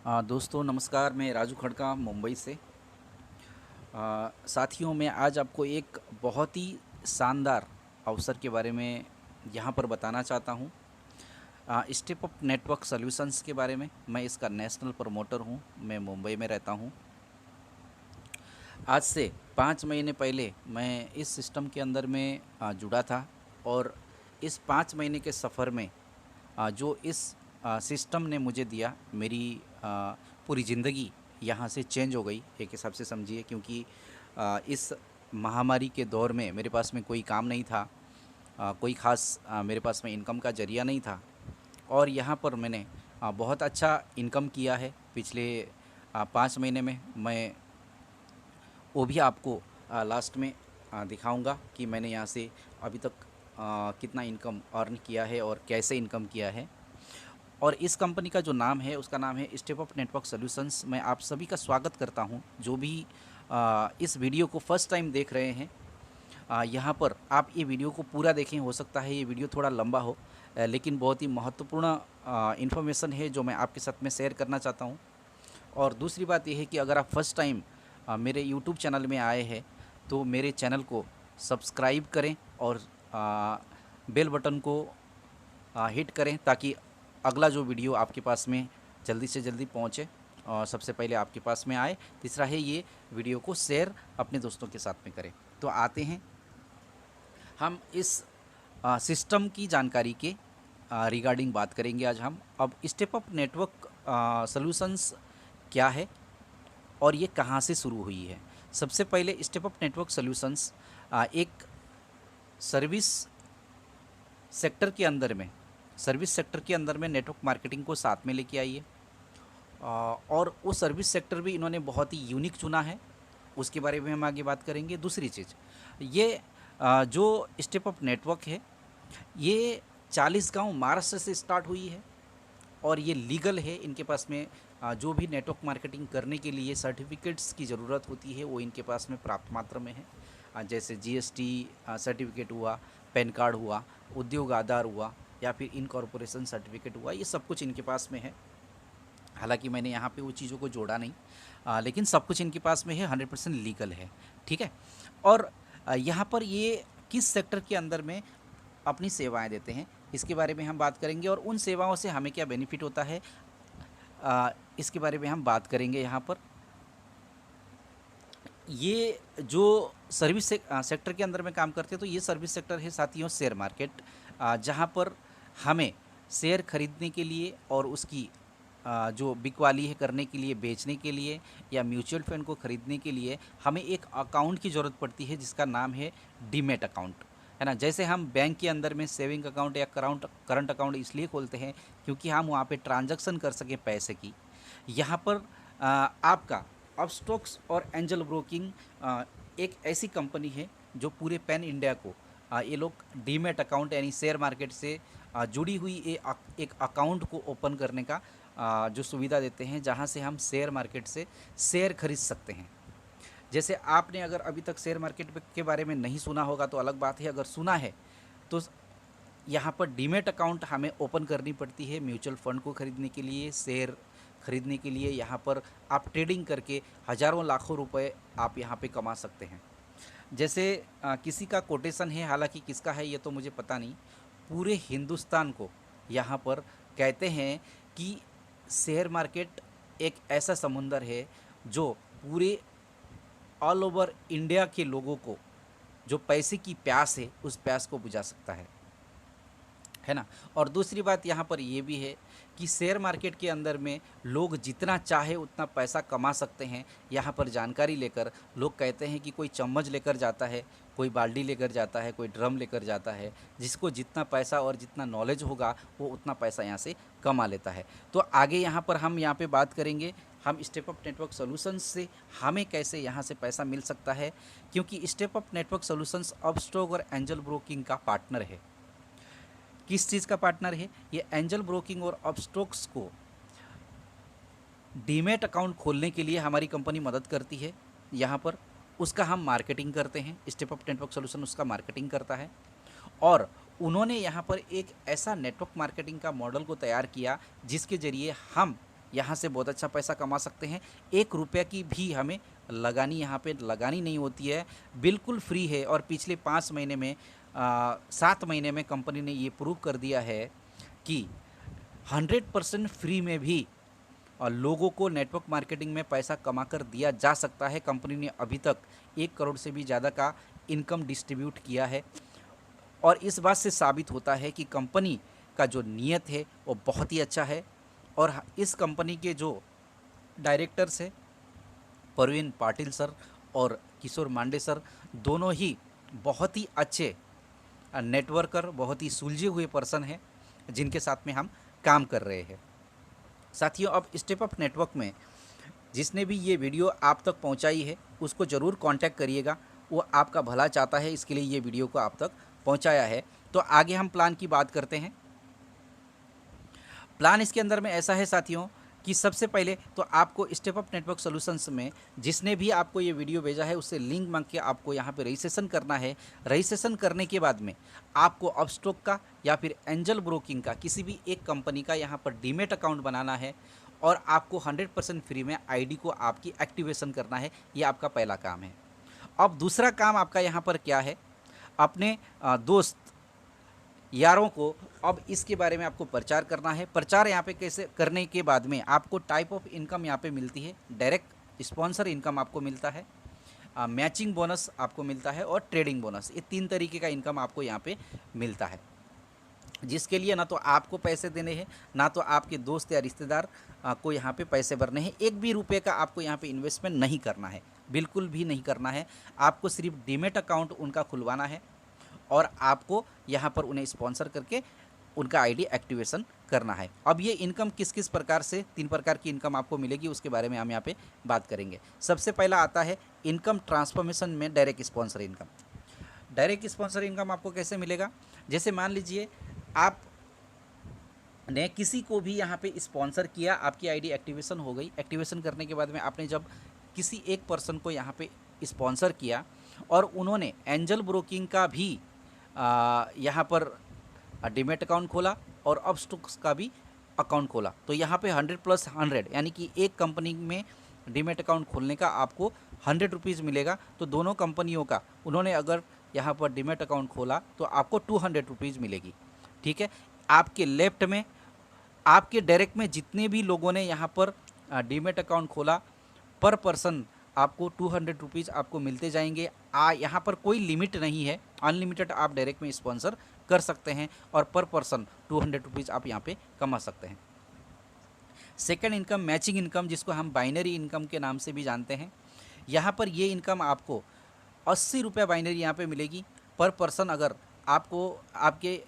दोस्तों नमस्कार, मैं राजू खड़का मुंबई से। साथियों, मैं आज आपको एक बहुत ही शानदार अवसर के बारे में यहाँ पर बताना चाहता हूँ। स्टेप अप नेटवर्क सॉल्यूशंस के बारे में। मैं इसका नेशनल प्रमोटर हूँ। मैं मुंबई में रहता हूँ। आज से 5 महीने पहले मैं इस सिस्टम के अंदर में जुड़ा था, और इस 5 महीने के सफ़र में जो इस सिस्टम ने मुझे दिया, मेरी पूरी ज़िंदगी यहाँ से चेंज हो गई एक हिसाब से समझिए। क्योंकि इस महामारी के दौर में मेरे पास में कोई काम नहीं था, कोई ख़ास मेरे पास में इनकम का ज़रिया नहीं था। और यहाँ पर मैंने बहुत अच्छा इनकम किया है पिछले 5 महीने में। मैं वो भी आपको लास्ट में दिखाऊंगा कि मैंने यहाँ से अभी तक कितना इनकम अर्न किया है और कैसे इनकम किया है। और इस कंपनी का जो नाम है, उसका नाम है स्टेप अप नेटवर्क सॉल्यूशंस। मैं आप सभी का स्वागत करता हूँ जो भी इस वीडियो को फर्स्ट टाइम देख रहे हैं। यहाँ पर आप ये वीडियो को पूरा देखें। हो सकता है ये वीडियो थोड़ा लंबा हो, लेकिन बहुत ही महत्वपूर्ण इन्फॉर्मेशन है जो मैं आपके साथ में शेयर करना चाहता हूँ। और दूसरी बात यह है कि अगर आप फर्स्ट टाइम मेरे यूट्यूब चैनल में आए हैं तो मेरे चैनल को सब्सक्राइब करें और बेल बटन को हिट करें, ताकि अगला जो वीडियो आपके पास में जल्दी से जल्दी पहुँचे और सबसे पहले आपके पास में आए। तीसरा है, ये वीडियो को शेयर अपने दोस्तों के साथ में करें। तो आते हैं हम इस सिस्टम की जानकारी के रिगार्डिंग बात करेंगे आज हम। अब स्टेप अप नेटवर्क सॉल्यूशंस क्या है और ये कहाँ से शुरू हुई है। सबसे पहले स्टेप अप नेटवर्क सॉल्यूशंस एक सर्विस सेक्टर के अंदर में नेटवर्क मार्केटिंग को साथ में लेके आई है। और वो सर्विस सेक्टर भी इन्होंने बहुत ही यूनिक चुना है, उसके बारे में हम आगे बात करेंगे। दूसरी चीज़ ये जो स्टेप अप नेटवर्क है, ये 40 गांव महाराष्ट्र से स्टार्ट हुई है और ये लीगल है। इनके पास में जो भी नेटवर्क मार्केटिंग करने के लिए सर्टिफिकेट्स की ज़रूरत होती है वो इनके पास में पर्याप्त मात्रा में है। जैसे जीएसटी सर्टिफिकेट हुआ, पैन कार्ड हुआ, उद्योग आधार हुआ, या फिर इनकॉर्पोरेशन सर्टिफिकेट हुआ, ये सब कुछ इनके पास में है। हालांकि मैंने यहाँ पे वो चीज़ों को जोड़ा नहीं, लेकिन सब कुछ इनके पास में है, 100% लीगल है। ठीक है। और यहाँ पर ये किस सेक्टर के अंदर में अपनी सेवाएं देते हैं, इसके बारे में हम बात करेंगे। और उन सेवाओं से हमें क्या बेनिफिट होता है, इसके बारे में हम बात करेंगे। यहाँ पर ये जो सर्विस सेक्टर के अंदर में काम करते हैं, तो ये सर्विस सेक्टर है साथियों शेयर मार्केट, जहाँ पर हमें शेयर खरीदने के लिए और उसकी जो बिकवाली है करने के लिए, बेचने के लिए, या म्यूचुअल फंड को खरीदने के लिए हमें एक अकाउंट की ज़रूरत पड़ती है जिसका नाम है डीमेट अकाउंट, है ना। जैसे हम बैंक के अंदर में सेविंग अकाउंट या करंट अकाउंट इसलिए खोलते हैं क्योंकि हम वहाँ पे ट्रांजैक्शन कर सकें पैसे की। यहाँ पर आपका अपस्टॉक्स और एंजल ब्रोकिंग एक ऐसी कंपनी है जो पूरे पैन इंडिया को ये लोग डीमेट अकाउंट यानी शेयर मार्केट से जुड़ी हुई एक अकाउंट को ओपन करने का जो सुविधा देते हैं, जहां से हम शेयर मार्केट से शेयर खरीद सकते हैं। जैसे आपने अगर अभी तक शेयर मार्केट के बारे में नहीं सुना होगा तो अलग बात है, अगर सुना है तो यहाँ पर डीमेट अकाउंट हमें ओपन करनी पड़ती है म्यूचुअल फंड को खरीदने के लिए, शेयर खरीदने के लिए। यहाँ पर आप ट्रेडिंग करके हज़ारों लाखों रुपए आप यहाँ पे कमा सकते हैं। जैसे किसी का कोटेशन है, हालांकि किसका है ये तो मुझे पता नहीं, पूरे हिंदुस्तान को यहाँ पर कहते हैं कि शेयर मार्केट एक ऐसा समुंदर है जो पूरे ऑल ओवर इंडिया के लोगों को, जो पैसे की प्यास है, उस प्यास को बुझा सकता है ना। और दूसरी बात यहाँ पर ये भी है कि शेयर मार्केट के अंदर में लोग जितना चाहे उतना पैसा कमा सकते हैं। यहाँ पर जानकारी लेकर लोग कहते हैं कि कोई चम्मच लेकर जाता है, कोई बाल्टी लेकर जाता है, कोई ड्रम लेकर जाता है। जिसको जितना पैसा और जितना नॉलेज होगा वो उतना पैसा यहाँ से कमा लेता है। तो आगे यहाँ पर हम यहाँ पे बात करेंगे हम स्टेप अप नेटवर्क सॉल्यूशंस से हमें कैसे यहाँ से पैसा मिल सकता है, क्योंकि step up network solutions Upstox और एंजल ब्रोकिंग का पार्टनर है। किस चीज़ का पार्टनर है ये? एंजल ब्रोकिंग और अपस्टॉक्स को डीमेट अकाउंट खोलने के लिए हमारी कंपनी मदद करती है। यहाँ पर उसका हम मार्केटिंग करते हैं, स्टेप अप नेटवर्क सॉल्यूशन उसका मार्केटिंग करता है। और उन्होंने यहाँ पर एक ऐसा नेटवर्क मार्केटिंग का मॉडल को तैयार किया जिसके ज़रिए हम यहाँ से बहुत अच्छा पैसा कमा सकते हैं। 1 रुपये की भी हमें यहाँ पे लगानी नहीं होती है, बिल्कुल फ्री है। और पिछले 5 महीने में 7 महीने में कंपनी ने ये प्रूव कर दिया है कि 100% फ्री में भी और लोगों को नेटवर्क मार्केटिंग में पैसा कमा कर दिया जा सकता है। कंपनी ने अभी तक 1 करोड़ से भी ज़्यादा का इनकम डिस्ट्रीब्यूट किया है और इस बात से साबित होता है कि कंपनी का जो नीयत है वो बहुत ही अच्छा है। और इस कंपनी के जो डायरेक्टर्स हैं प्रवीण पाटिल सर और किशोर मांडे सर, दोनों ही बहुत ही अच्छे नेटवर्कर, बहुत ही सुलझे हुए पर्सन हैं जिनके साथ में हम काम कर रहे हैं। साथियों, अब स्टेप अप नेटवर्क में जिसने भी ये वीडियो आप तक पहुंचाई है उसको ज़रूर कांटेक्ट करिएगा, वो आपका भला चाहता है, इसके लिए ये वीडियो को आप तक पहुंचाया है। तो आगे हम प्लान की बात करते हैं। प्लान इसके अंदर में ऐसा है साथियों कि सबसे पहले तो आपको स्टेप अप नेटवर्क सॉल्यूशंस में जिसने भी आपको ये वीडियो भेजा है उससे लिंक मांग के आपको यहाँ पे रजिस्ट्रेशन करना है। रजिस्ट्रेशन करने के बाद में आपको अपस्टॉक का या फिर एंजल ब्रोकिंग का किसी भी एक कंपनी का यहाँ पर डीमेट अकाउंट बनाना है और आपको 100% फ्री में आईडी को आपकी एक्टिवेशन करना है। ये आपका पहला काम है। अब दूसरा काम आपका यहाँ पर क्या है, अपने दोस्त यारों को अब इसके बारे में आपको प्रचार करना है। प्रचार यहाँ पे कैसे करने के बाद में आपको टाइप ऑफ इनकम यहाँ पे मिलती है। डायरेक्ट स्पॉन्सर इनकम आपको मिलता है, मैचिंग बोनस आपको मिलता है और ट्रेडिंग बोनस। ये 3 तरीके का इनकम आपको यहाँ पे मिलता है, जिसके लिए ना तो आपको पैसे देने हैं ना तो आपके दोस्त या रिश्तेदार को यहाँ पे पैसे भरने हैं। 1 भी रुपये का आपको यहाँ पे इन्वेस्टमेंट नहीं करना है, बिल्कुल भी नहीं करना है। आपको सिर्फ डीमेट अकाउंट उनका खुलवाना है और आपको यहाँ पर उन्हें स्पॉन्सर करके उनका आईडी एक्टिवेशन करना है। अब ये इनकम किस किस प्रकार से 3 प्रकार की इनकम आपको मिलेगी उसके बारे में हम यहाँ पे बात करेंगे। सबसे पहला आता है इनकम ट्रांसफॉर्मेशन में direct sponsor income. Direct sponsor income आपको कैसे मिलेगा, जैसे मान लीजिए आप ने किसी को भी यहाँ पे स्पॉन्सर किया, आपकी आईडी एक्टिवेशन हो गई। एक्टिवेशन करने के बाद में आपने जब किसी एक पर्सन को यहाँ पे स्पॉन्सर किया और उन्होंने एंजल ब्रोकिंग का भी यहाँ पर डीमेट अकाउंट खोला और अपस्टॉक्स का भी अकाउंट खोला, तो यहाँ पे 100+100 यानी कि एक कंपनी में डीमेट अकाउंट खोलने का आपको 100 रुपीज़ मिलेगा। तो दोनों कंपनियों का उन्होंने अगर यहाँ पर डीमेट अकाउंट खोला तो आपको 200 रुपीज़ मिलेगी। ठीक है, आपके लेफ्ट में आपके डायरेक्ट में जितने भी लोगों ने यहाँ पर डीमेट अकाउंट खोला पर पर्सन आपको 200 रुपीज़ आपको मिलते जाएंगे। यहाँ पर कोई लिमिट नहीं है, अनलिमिटेड आप डायरेक्ट में स्पॉन्सर कर सकते हैं और पर पर्सन 200 रुपीज़ आप यहाँ पे कमा सकते हैं। सेकंड इनकम मैचिंग इनकम, जिसको हम बाइनरी इनकम के नाम से भी जानते हैं। यहाँ पर ये इनकम आपको 80 रुपये बाइनरी यहाँ पे मिलेगी पर पर्सन। अगर आपको आपके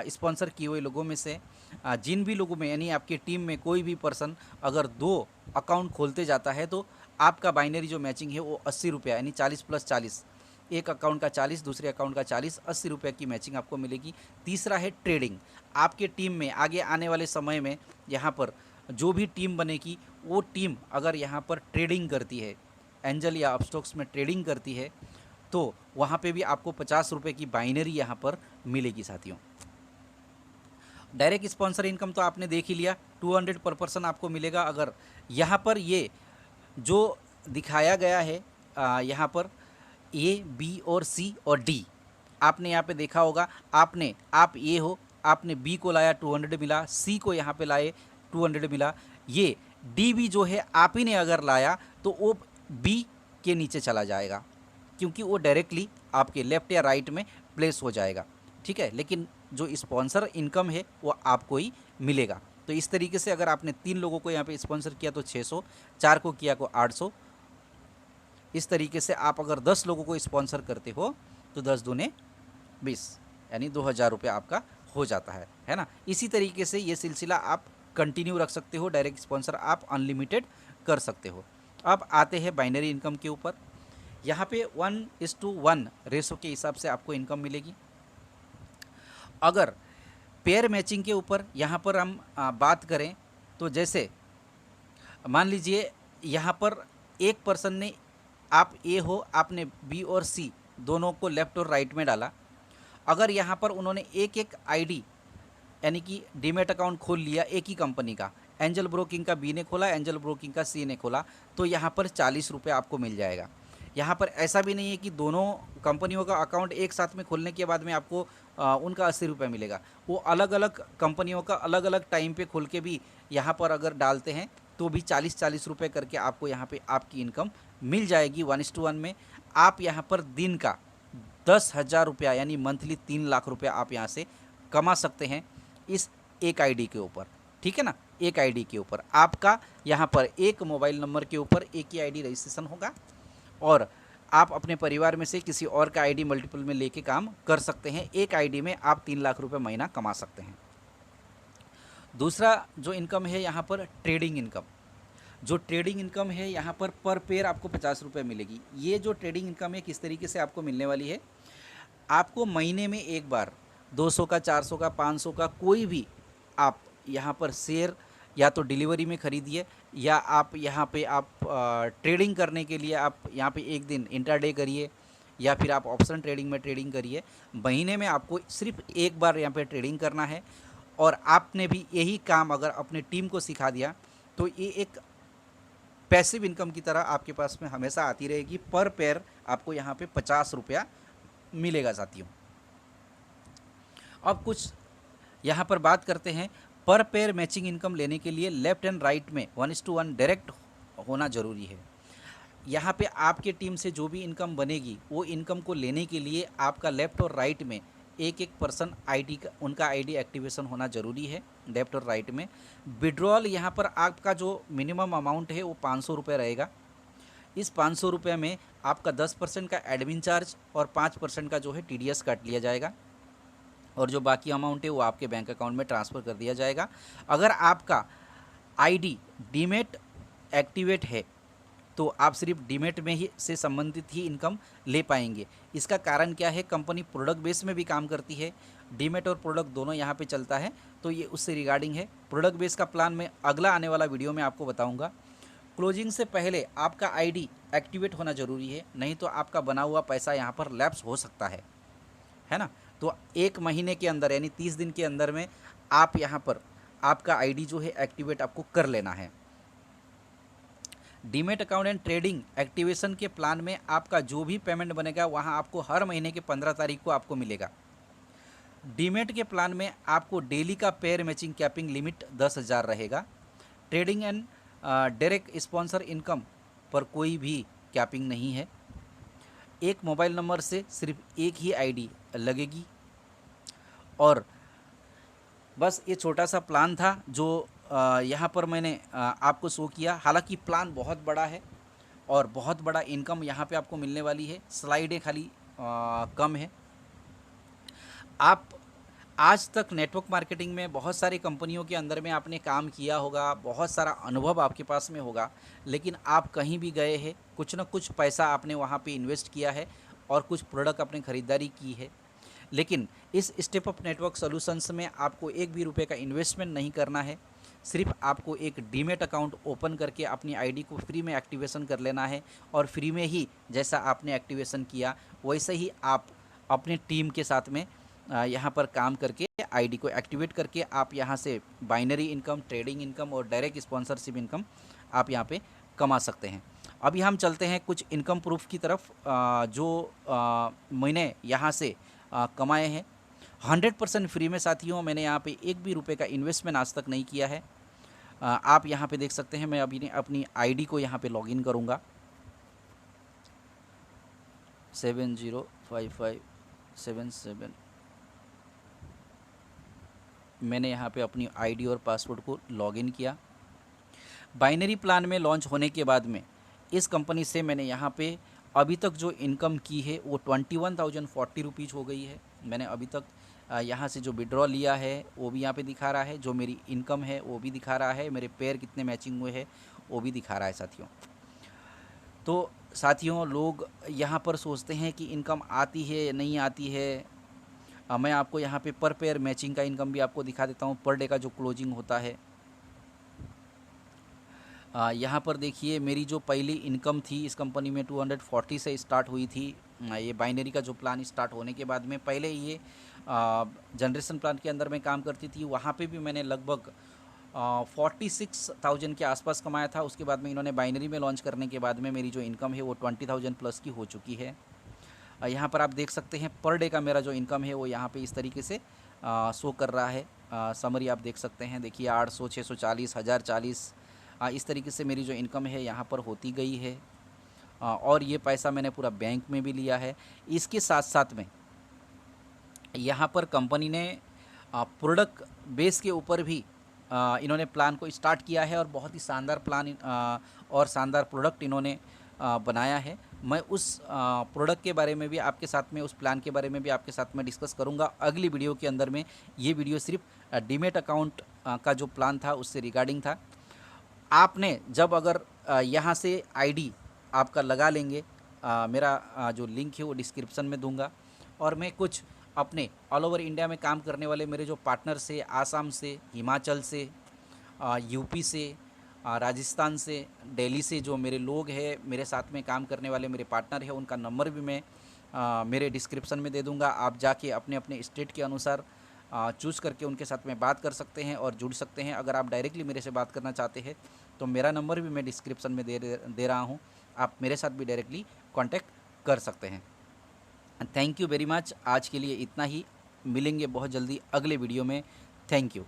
स्पॉन्सर किए हुए लोगों में से जिन भी लोगों में यानी आपकी टीम में कोई भी पर्सन अगर 2 अकाउंट खोलते जाता है तो आपका बाइनरी जो मैचिंग है वो 80 रुपये यानी 40+40, एक अकाउंट का 40 दूसरे अकाउंट का 40, 80 रुपये की मैचिंग आपको मिलेगी। तीसरा है ट्रेडिंग। आपके टीम में आगे आने वाले समय में यहाँ पर जो भी टीम बनेगी वो टीम अगर यहाँ पर ट्रेडिंग करती है, एंजल या अपस्टॉक्स में ट्रेडिंग करती है, तो वहाँ पे भी आपको 50 रुपये की बाइनरी यहाँ पर मिलेगी। साथियों, डायरेक्ट स्पॉन्सर इनकम तो आपने देख ही लिया, 200 पर पर्सन आपको मिलेगा। अगर यहाँ पर ये जो दिखाया गया है यहाँ पर ए, बी और सी और डी, आपने यहाँ पे देखा होगा, आप ए हो, आपने बी को लाया 200 मिला, सी को यहाँ पे लाए 200 मिला, ये डी भी जो है आप ही ने अगर लाया तो वो बी के नीचे चला जाएगा क्योंकि वो डायरेक्टली आपके लेफ्ट या राइट में प्लेस हो जाएगा। ठीक है, लेकिन जो स्पॉन्सर इनकम है वो आपको ही मिलेगा। तो इस तरीके से अगर आपने 3 लोगों को यहाँ पे स्पॉन्सर किया तो 600, 4 को किया को 800। इस तरीके से आप अगर 10 लोगों को स्पॉन्सर करते हो तो 10 दूने 20 यानी 2000 रुपये आपका हो जाता है ना। इसी तरीके से ये सिलसिला आप कंटिन्यू रख सकते हो, डायरेक्ट स्पॉन्सर आप अनलिमिटेड कर सकते हो। अब आते हैं बाइनरी इनकम के ऊपर। यहाँ पे 1:1 रेशो के हिसाब से आपको इनकम मिलेगी। अगर पेयर मैचिंग के ऊपर यहाँ पर हम बात करें तो जैसे मान लीजिए यहाँ पर एक पर्सन ने, आप ए हो, आपने बी और सी दोनों को लेफ़्ट और राइट में डाला। अगर यहाँ पर उन्होंने एक एक आईडी यानी कि डीमेट अकाउंट खोल लिया एक ही कंपनी का, एंजल ब्रोकिंग का बी ने खोला, एंजल ब्रोकिंग का सी ने खोला, तो यहाँ पर 40 रुपये आपको मिल जाएगा। यहाँ पर ऐसा भी नहीं है कि दोनों कंपनियों का अकाउंट एक साथ में खोलने के बाद में आपको उनका 80 रुपये मिलेगा। वो अलग अलग कंपनियों का अलग अलग टाइम पे खोल के भी यहाँ पर अगर डालते हैं तो भी 40-40 रुपये करके आपको यहाँ पे आपकी इनकम मिल जाएगी 1:1 में। आप यहाँ पर दिन का 10,000 रुपया यानी मंथली 3 लाख रुपया आप यहाँ से कमा सकते हैं इस एक आईडी के ऊपर, ठीक है ना। एक आईडी के ऊपर आपका यहाँ पर एक मोबाइल नंबर के ऊपर एक ही आईडी रजिस्ट्रेशन होगा और आप अपने परिवार में से किसी और का आईडी मल्टीपल में लेके काम कर सकते हैं। एक आईडी में आप 3 लाख रुपए महीना कमा सकते हैं। दूसरा जो इनकम है यहाँ पर ट्रेडिंग इनकम। जो ट्रेडिंग इनकम है यहाँ पर पेयर आपको 50 रुपये मिलेगी। ये जो ट्रेडिंग इनकम है किस तरीके से आपको मिलने वाली है, आपको महीने में एक बार 200 का, 400 का, 500 का कोई भी आप यहाँ पर शेयर या तो डिलीवरी में ख़रीदिए या आप यहाँ पे आप ट्रेडिंग करने के लिए आप यहाँ पे एक दिन इंट्राडे करिए या फिर आप ऑप्शन ट्रेडिंग में ट्रेडिंग करिए। महीने में आपको सिर्फ एक बार यहाँ पे ट्रेडिंग करना है और आपने भी यही काम अगर अपने टीम को सिखा दिया तो ये एक पैसिव इनकम की तरह आपके पास में हमेशा आती रहेगी। पर पेयर आपको यहाँ पे 50 रुपया मिलेगा साथियों। अब कुछ यहाँ पर बात करते हैं। पर पेयर मैचिंग इनकम लेने के लिए लेफ्ट एंड राइट में 1:1 डायरेक्ट होना ज़रूरी है। यहाँ पे आपके टीम से जो भी इनकम बनेगी वो इनकम को लेने के लिए आपका लेफ़्ट और राइट में एक एक पर्सन आईडी का उनका आईडी एक्टिवेशन होना ज़रूरी है लेफ़्ट और राइट में। विड्रॉल यहाँ पर आपका जो मिनिमम अमाउंट है वो 500 रुपये रहेगा। इस 500 रुपये में आपका 10% का एडमिन चार्ज और 5% का जो है TDS काट लिया जाएगा और जो बाकी अमाउंट है वो आपके बैंक अकाउंट में ट्रांसफ़र कर दिया जाएगा। अगर आपका आईडी डीमेट एक्टिवेट है तो आप सिर्फ डीमेट में ही से संबंधित ही इनकम ले पाएंगे। इसका कारण क्या है, कंपनी प्रोडक्ट बेस में भी काम करती है, डीमेट और प्रोडक्ट दोनों यहाँ पे चलता है, तो ये उससे रिगार्डिंग है। प्रोडक्ट बेस का प्लान मैं अगला आने वाला वीडियो में आपको बताऊँगा। क्लोजिंग से पहले आपका आईडी एक्टिवेट होना ज़रूरी है, नहीं तो आपका बना हुआ पैसा यहाँ पर लैप्स हो सकता है ना। तो एक महीने के अंदर यानी 30 दिन के अंदर में आप यहाँ पर आपका आईडी जो है एक्टिवेट आपको कर लेना है। Demat account and trading activation के प्लान में आपका जो भी पेमेंट बनेगा वहाँ आपको हर महीने के 15 तारीख को आपको मिलेगा। डीमेट के प्लान में आपको डेली का पेयर मैचिंग कैपिंग लिमिट 10,000 रहेगा। Trading and direct sponsor income पर कोई भी कैपिंग नहीं है। एक मोबाइल नंबर से सिर्फ एक ही आईडी लगेगी और बस ये छोटा सा प्लान था जो यहाँ पर मैंने आपको शो किया। हालांकि प्लान बहुत बड़ा है और बहुत बड़ा इनकम यहाँ पे आपको मिलने वाली है। स्लाइडें खाली कम है। आप आज तक नेटवर्क मार्केटिंग में बहुत सारी कंपनियों के अंदर में आपने काम किया होगा, बहुत सारा अनुभव आपके पास में होगा, लेकिन आप कहीं भी गए हैं कुछ ना कुछ पैसा आपने वहाँ पे इन्वेस्ट किया है और कुछ प्रोडक्ट आपने ख़रीदारी की है। लेकिन इस स्टेप अप नेटवर्क सॉल्यूशंस में आपको एक भी रुपये का इन्वेस्टमेंट नहीं करना है। सिर्फ आपको एक डीमेट अकाउंट ओपन करके अपनी आईडी को फ्री में एक्टिवेशन कर लेना है और फ्री में ही जैसा आपने एक्टिवेशन किया वैसे ही आप अपने टीम के साथ में यहाँ पर काम करके आईडी को एक्टिवेट करके आप यहाँ से बाइनरी इनकम, ट्रेडिंग इनकम और डायरेक्ट स्पॉन्सरशिप इनकम आप यहाँ पे कमा सकते हैं। अभी हम चलते हैं कुछ इनकम प्रूफ की तरफ जो मैंने यहाँ से कमाए हैं 100% फ्री में साथियों। मैंने यहाँ पे एक भी रुपये का इन्वेस्टमेंट आज तक नहीं किया है। आप यहाँ पे देख सकते हैं। मैं अभी अपनी आईडी को यहाँ पे लॉगिन करूँगा 705577। मैंने यहाँ पे अपनी आईडी और पासवर्ड को लॉगिन किया। बाइनरी प्लान में लॉन्च होने के बाद में इस कंपनी से मैंने यहाँ पे अभी तक जो इनकम की है वो 21,040 रुपीज़ हो गई है। मैंने अभी तक यहाँ से जो विड्रॉ लिया है वो भी यहाँ पे दिखा रहा है, जो मेरी इनकम है वो भी दिखा रहा है, मेरे पेयर कितने मैचिंग हुए हैं वो भी दिखा रहा है साथियों। तो साथियों लोग यहाँ पर सोचते हैं कि इनकम आती है नहीं आती है। मैं आपको यहाँ पे पर पेयर मैचिंग का इनकम भी आपको दिखा देता हूँ, पर डे का जो क्लोजिंग होता है। यहाँ पर देखिए मेरी जो पहली इनकम थी इस कंपनी में 240 से स्टार्ट हुई थी। ये बाइनरी का जो प्लान स्टार्ट होने के बाद में पहले ये जनरेशन प्लान के अंदर में काम करती थी, वहाँ पे भी मैंने लगभग 46,000 के आसपास कमाया था। उसके बाद में इन्होंने बाइनरी में लॉन्च करने के बाद में मेरी जो इनकम है वो 20,000 प्लस की हो चुकी है। यहाँ पर आप देख सकते हैं पर डे का मेरा जो इनकम है वो यहाँ पे इस तरीके से शो कर रहा है। समरी आप देख सकते हैं, देखिए 800, 640, 1040 इस तरीके से मेरी जो इनकम है यहाँ पर होती गई है। और ये पैसा मैंने पूरा बैंक में भी लिया है। इसके साथ साथ में यहाँ पर कंपनी ने प्रोडक्ट बेस के ऊपर भी इन्होंने प्लान को स्टार्ट किया है और बहुत ही शानदार प्लान और शानदार प्रोडक्ट इन्होंने बनाया है। मैं उस प्रोडक्ट के बारे में भी आपके साथ में, उस प्लान के बारे में भी आपके साथ में डिस्कस करूंगा अगली वीडियो के अंदर में। ये वीडियो सिर्फ डीमेट अकाउंट का जो प्लान था उससे रिगार्डिंग था। आपने जब अगर यहाँ से आईडी आपका लगा लेंगे, मेरा जो लिंक है वो डिस्क्रिप्शन में दूंगा। और मैं कुछ अपने ऑल ओवर इंडिया में काम करने वाले मेरे जो पार्टनर से, आसाम से, हिमाचल से, यूपी से, राजस्थान से, दिल्ली से जो मेरे लोग हैं, मेरे साथ में काम करने वाले मेरे पार्टनर हैं, उनका नंबर भी मैं मेरे डिस्क्रिप्शन में दे दूंगा। आप जाके अपने अपने स्टेट के अनुसार चूज़ करके उनके साथ में बात कर सकते हैं और जुड़ सकते हैं। अगर आप डायरेक्टली मेरे से बात करना चाहते हैं तो मेरा नंबर भी मैं डिस्क्रिप्शन में दे रहा हूँ, आप मेरे साथ भी डायरेक्टली कांटेक्ट कर सकते हैं। Thank you very much. आज के लिए इतना ही, मिलेंगे बहुत जल्दी अगले वीडियो में। Thank you.